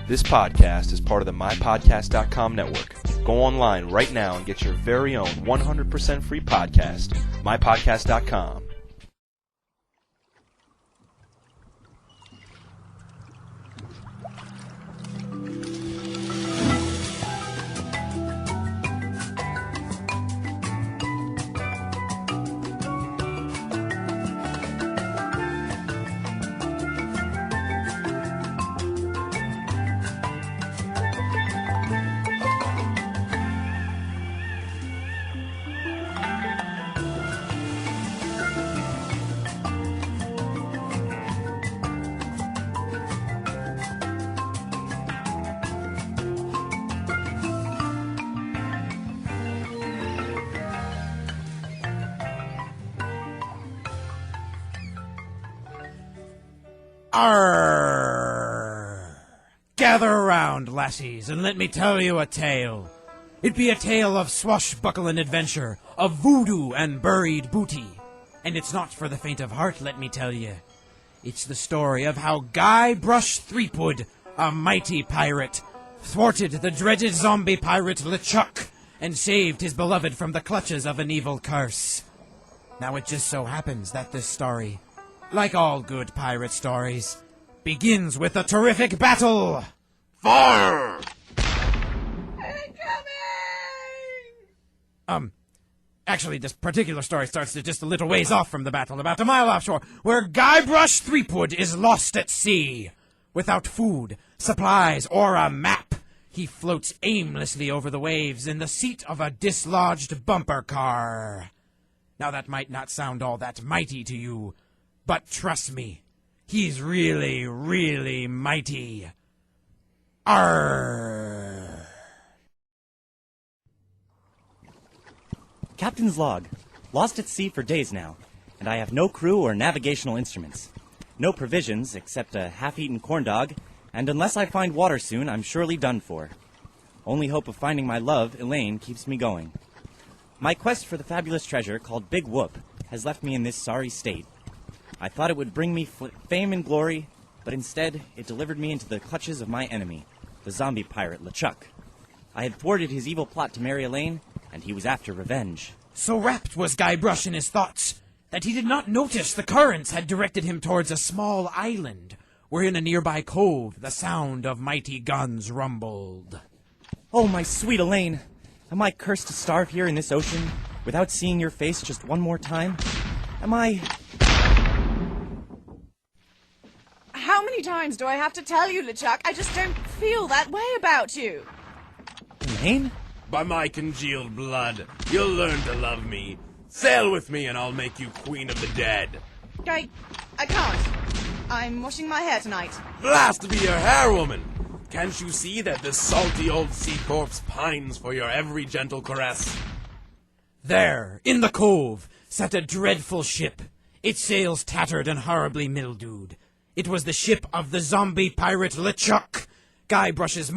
This podcast is part of the MyPodcast.com network. Go online right now and get your very own 100% free podcast, MyPodcast.com. Arrgh! Gather around, lassies, and let me tell you a tale. It be a tale of swashbuckling adventure, of voodoo and buried booty. And it's not for the faint of heart, let me tell you. It's the story of how Guybrush Threepwood, a mighty pirate, thwarted the dreaded zombie pirate LeChuck, and saved his beloved from the clutches of an evil curse. Now it just so happens that this story, like all good pirate stories, begins with a terrific battle. Fire! Actually, this particular story starts just a little ways off from the battle, about a mile offshore, where Guybrush Threepwood is lost at sea. Without food, supplies, or a map, he floats aimlessly over the waves in the seat of a dislodged bumper car. Now that might not sound all that mighty to you, but trust me, he's really, really mighty. Arrgh! Captain's log. Lost at sea for days now, and I have no crew or navigational instruments. No provisions except a half-eaten corn dog, and unless I find water soon, I'm surely done for. Only hope of finding my love, Elaine, keeps me going. My quest for the fabulous treasure called Big Whoop has left me in this sorry state. I thought it would bring me fame and glory, but instead it delivered me into the clutches of my enemy, the zombie pirate LeChuck. I had thwarted his evil plot to marry Elaine, and he was after revenge. So wrapped was Guybrush in his thoughts that he did not notice the currents had directed him towards a small island, where in a nearby cove the sound of mighty guns rumbled. Oh, my sweet Elaine! Am I cursed to starve here in this ocean without seeing your face just one more time? Am I... How many times do I have to tell you, LeChuck? I just don't feel that way about you. Elaine? By my congealed blood, you'll learn to love me. Sail with me and I'll make you queen of the dead. I can't. I'm washing my hair tonight. Blast be your hair, woman! Can't you see that this salty old sea corpse pines for your every gentle caress? There, in the cove, sat a dreadful ship, its sails tattered and horribly mildewed. It was the ship of the zombie pirate LeChuck, Guybrush's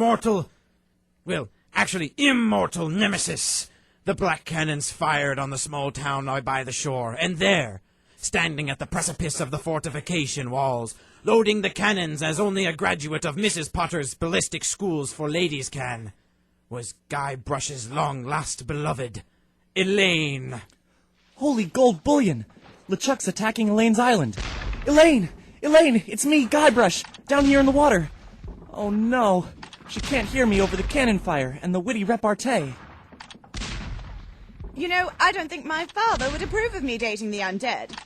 immortal nemesis. The black cannons fired on the small town by the shore, and there, standing at the precipice of the fortification walls, loading the cannons as only a graduate of Mrs. Potter's ballistic schools for ladies can, was Guybrush's long-lost beloved, Elaine. Holy gold bullion! LeChuck's attacking Elaine's island. Elaine! Elaine, it's me, Guybrush, down here in the water. Oh no, she can't hear me over the cannon fire and the witty repartee. You know, I don't think my father would approve of me dating the undead.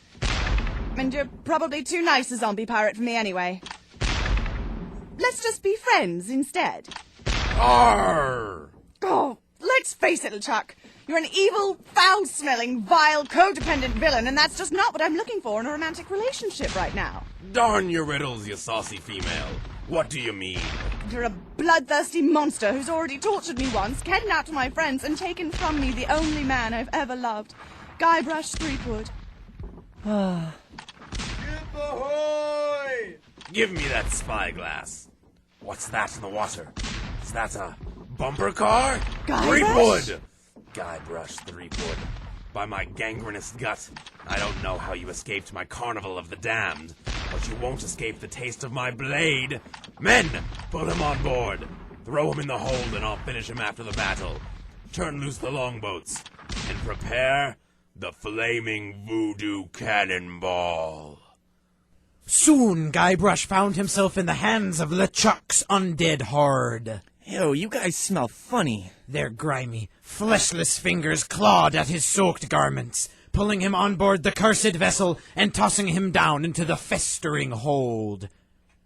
And you're probably too nice a zombie pirate for me anyway. Let's just be friends instead. Arr! Oh, let's face it, LeChuck. You're an evil, foul-smelling, vile, codependent villain, and that's just not what I'm looking for in a romantic relationship right now. Darn your riddles, you saucy female. What do you mean? You're a bloodthirsty monster who's already tortured me once, kidnapped my friends, and taken from me the only man I've ever loved, Guybrush Threepwood. Ship ahoy! Give me that spyglass. What's that in the water? Is that a bumper car? Guybrush? Threepwood! Guybrush Threepwood. By my gangrenous gut, I don't know how you escaped my carnival of the damned, but you won't escape the taste of my blade. Men, put him on board. Throw him in the hold and I'll finish him after the battle. Turn loose the longboats, and prepare the flaming voodoo cannonball. Soon Guybrush found himself in the hands of LeChuck's undead horde. Ew, you guys smell funny. Their grimy, fleshless fingers clawed at his soaked garments, pulling him on board the cursed vessel and tossing him down into the festering hold.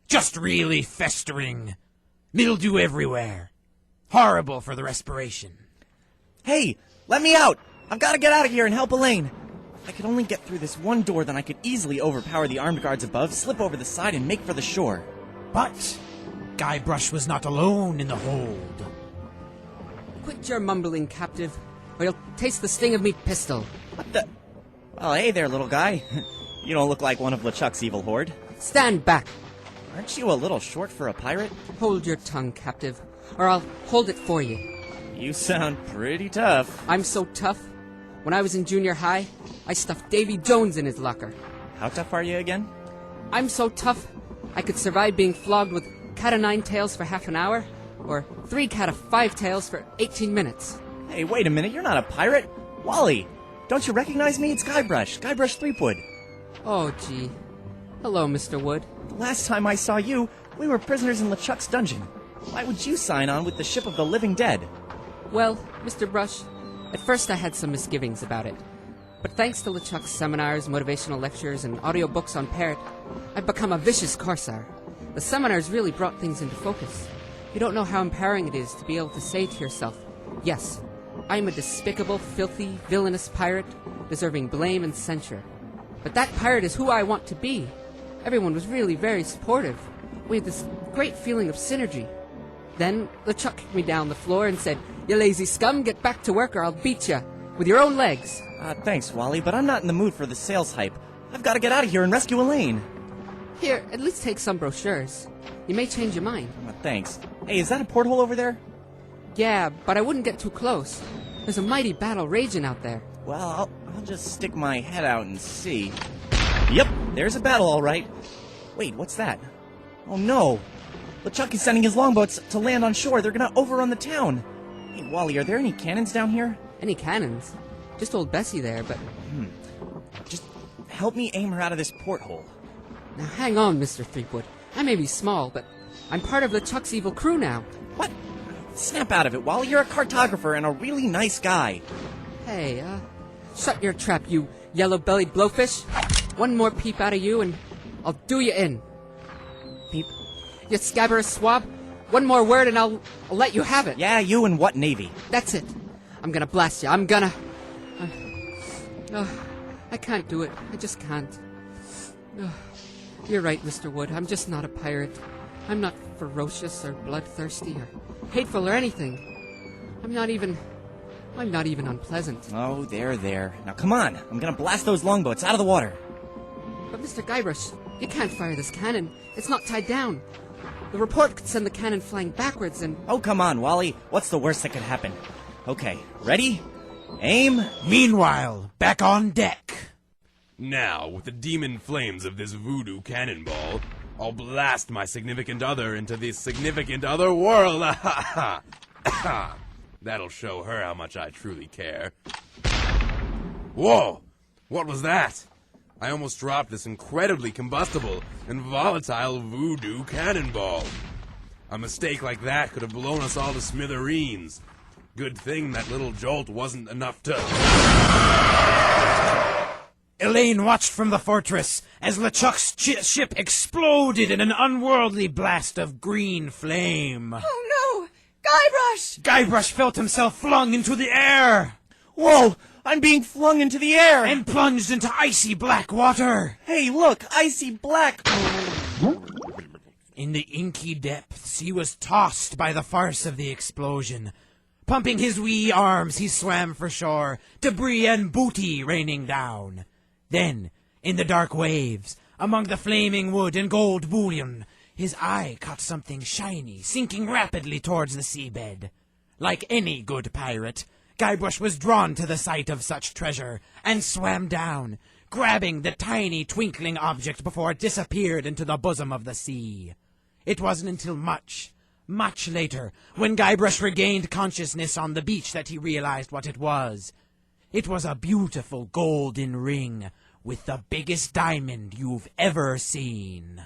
Just really festering. Mildew everywhere. Horrible for the respiration. Hey, let me out! I've got to get out of here and help Elaine. If I could only get through this one door, then I could easily overpower the armed guards above, slip over the side, and make for the shore. But Guybrush was not alone in the hold. Quit your mumbling, captive, or you'll taste the sting of me pistol. What the? Well, hey there, little guy. You don't look like one of LeChuck's evil horde. Stand back. Aren't you a little short for a pirate? Hold your tongue, captive, or I'll hold it for you. You sound pretty tough. I'm so tough. When I was in junior high, I stuffed Davy Jones in his locker. How tough are you again? I'm so tough, I could survive being flogged with cat o' nine tails for half an hour, or 3 cat o' 5 tails for 18 minutes. Hey, wait a minute, you're not a pirate. Wally, don't you recognize me? It's Guybrush Threepwood. Oh, gee. Hello, Mr. Wood. The last time I saw you, we were prisoners in LeChuck's dungeon. Why would you sign on with the ship of the living dead? Well, Mr. Brush, at first I had some misgivings about it. But thanks to LeChuck's seminars, motivational lectures, and audiobooks on Parrot, I've become a vicious corsair. The seminars really brought things into focus. You don't know how empowering it is to be able to say to yourself, yes, I'm a despicable, filthy, villainous pirate, deserving blame and censure. But that pirate is who I want to be. Everyone was really very supportive. We had this great feeling of synergy. Then LeChuck kicked me down the floor and said, "You lazy scum, get back to work or I'll beat you with your own legs." Thanks, Wally, but I'm not in the mood for the sales hype. I've got to get out of here and rescue Elaine. Here, at least take some brochures. You may change your mind. Thanks. Hey, is that a porthole over there? Yeah, but I wouldn't get too close. There's a mighty battle raging out there. Well, I'll just stick my head out and see. Yep, there's a battle, all right. Wait, what's that? Oh, no. LeChuck is sending his longboats to land on shore. They're gonna overrun the town. Hey, Wally, are there any cannons down here? Any cannons? Just old Bessie there, but... Just help me aim her out of this porthole. Now hang on, Mr. Threepwood. I may be small, but I'm part of LeChuck's evil crew now. What? Snap out of it, Wally. You're a cartographer and a really nice guy. Hey, shut your trap, you yellow-bellied blowfish. One more peep out of you and I'll do you in. Peep? You scabrous swab. One more word and I'll let you have it. Yeah, you and what navy? That's it. I'm gonna blast you. I'm gonna... I can't do it. I just can't. You're right, Mr. Wood. I'm just not a pirate. I'm not ferocious or bloodthirsty or hateful or anything. I'm not even unpleasant. Oh, there. Now come on. I'm gonna blast those longboats out of the water. But Mr. Guybrush, you can't fire this cannon. It's not tied down. The report could send the cannon flying backwards and... Oh, come on, Wally. What's the worst that could happen? Okay, ready? Aim. Meanwhile, back on deck. Now, with the demon flames of this voodoo cannonball, I'll blast my significant other into the significant other world. That'll show her how much I truly care. Whoa! What was that? I almost dropped this incredibly combustible and volatile voodoo cannonball. A mistake like that could have blown us all to smithereens. Good thing that little jolt wasn't enough to... Elaine watched from the fortress as LeChuck's ship exploded in an unworldly blast of green flame. Oh no! Guybrush! Guybrush felt himself flung into the air Whoa! I'm being flung into the air! and plunged into icy black water. Hey, look! Icy black! In the inky depths, he was tossed by the force of the explosion. Pumping his wee arms, he swam for shore, debris and booty raining down. Then, in the dark waves, among the flaming wood and gold bullion, his eye caught something shiny sinking rapidly towards the seabed. Like any good pirate, Guybrush was drawn to the sight of such treasure, and swam down, grabbing the tiny twinkling object before it disappeared into the bosom of the sea. It wasn't until much later, when Guybrush regained consciousness on the beach, that he realized what it was. It was a beautiful golden ring with the biggest diamond you've ever seen.